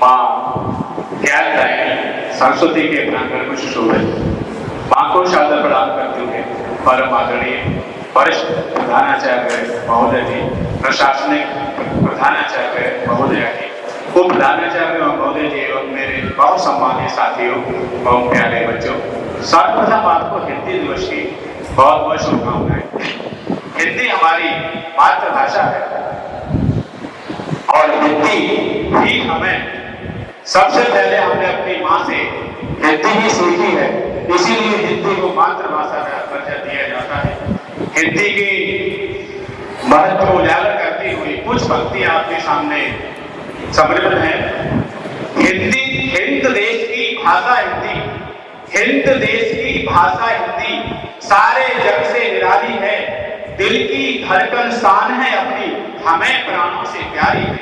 माँ ज्ञानदायिनी सरस्वती के प्रांगण में सुशोभित माँ को सादर प्रदान करते हुए परम आदरणीय वरिष्ठ प्रधानाचार्य महोदय जी, प्रशासनिक प्रधानाचार्य महोदय जी, उप प्रधानाचार्य महोदय जी एवं मेरे बहुत सम्मानित साथियों एवं प्यारे बच्चों, सर्वप्रथम आपको हिंदी दिवस की बहुत बहुत शुभकामनाएं। हिंदी हमारी मातृभाषा है और हिंदी ही हमें सबसे पहले हमने अपनी माँ से हिंदी ही सीखी है, इसीलिए हिंदी को मातृभाषा का दर्जा दिया जाता है। हिंदी की महत्व को उजागर करती हुई कुछ पंक्तियां आपके सामने समर्पित हैं। हिंदी हिंद देश की भाषा हिंदी, हिंद देश की भाषा हिंदी, सारे जग से निराली है, दिल की धड़कन शान है अपनी, हमें प्राणों से प्यारी है।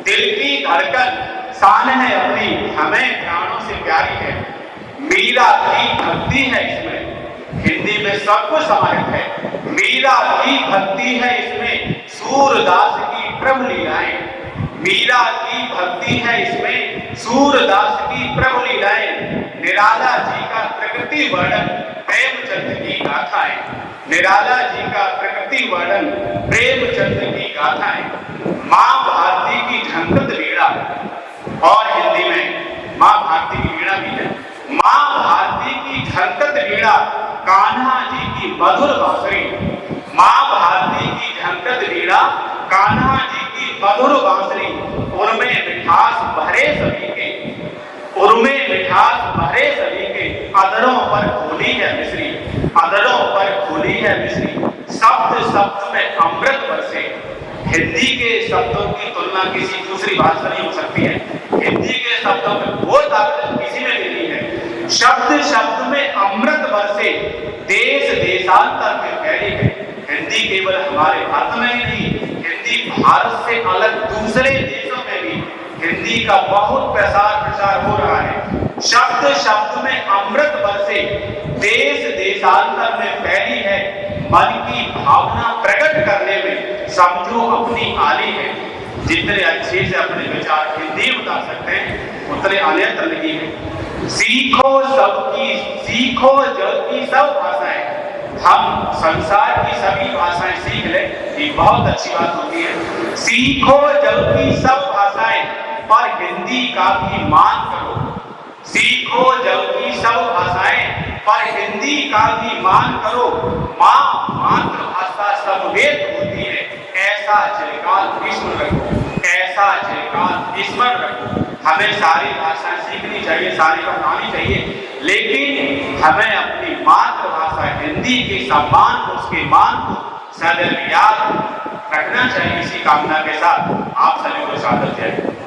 दिल की धड़कन शान है अपनी, हमें प्राणों से प्यारी है। मीरा की भक्ति है इसमें, हिंदी में सब कुछ समाहित है। मीरा की भक्ति है इसमें, सूरदास की प्रभु लीलाएं। मीरा की भक्ति है इसमें, सूरदास की प्रभु लीलाएं। निराला जी का प्रकृति वर्णन, प्रेमचंद की गाथाएं। निराला जी का प्रकृति वर्णन, प्रेमचंद की गाथाएं। माँ भारती की झंकृत वीणा, और हिंदी में माँ भारती की वीणा भी है। माँ भारती की झंकृत वीणा, कान्हा जी की मधुर बांसुरी। माँ भारती की झंकृत वीणा, कान्हा जी की मधुर बांसुरी। उनमें मिठास भरे सभी के, उनमें मिठास भरे सभी के, अधरों पर खोली है मिश्री, अधरों पर खोली है मिश्री। शब्द शब्द में अमृत बरसे। हिंदी के शब्दों की तुलना किसी दूसरी भाषा नहीं हो सकती है। हिंदी के शब्दों में वो ताकत किसी में भी नहीं है। शब्द शब्द में अमृत बरसे, देश देशांतर में फैली है। हिंदी केवल हमारे भारत में ही नहीं, हिंदी भारत से अलग दूसरे देशों में भी हिंदी का बहुत प्रसार हो रहा है। शब्द शब्द में अमृत बरसे, देश देशांतर में फैली है। मन की भावना प्रकट करने में समझो अपनी आली है। जितने अच्छे से अपने विचार हिंदी बता सकते हैं उतने अन्यत्र नहीं है। सीखो सबकी, सीखो जग की सब भाषाएं। हम संसार की सभी भाषाएं सीख ले, ये बहुत अच्छी बात होती है। सीखो जग की सब भाषाएं, पर हिंदी का भी मान करो। सीखो जग की सब भाषाएं, पर हिंदी का भी मान करो। माँ मातृभाषा सब वेद होती है, ऐसा चिरकाल स्मरण रखो, ऐसा चिरकाल स्मरण रखो। हमें सारी भाषाएं सीखनी चाहिए, सारी अपनानी चाहिए, लेकिन हमें अपनी मातृभाषा हिंदी के सम्मान को, उसके मान को सदैव याद रखना चाहिए। इसी कामना के साथ आप सभी को सादर किया।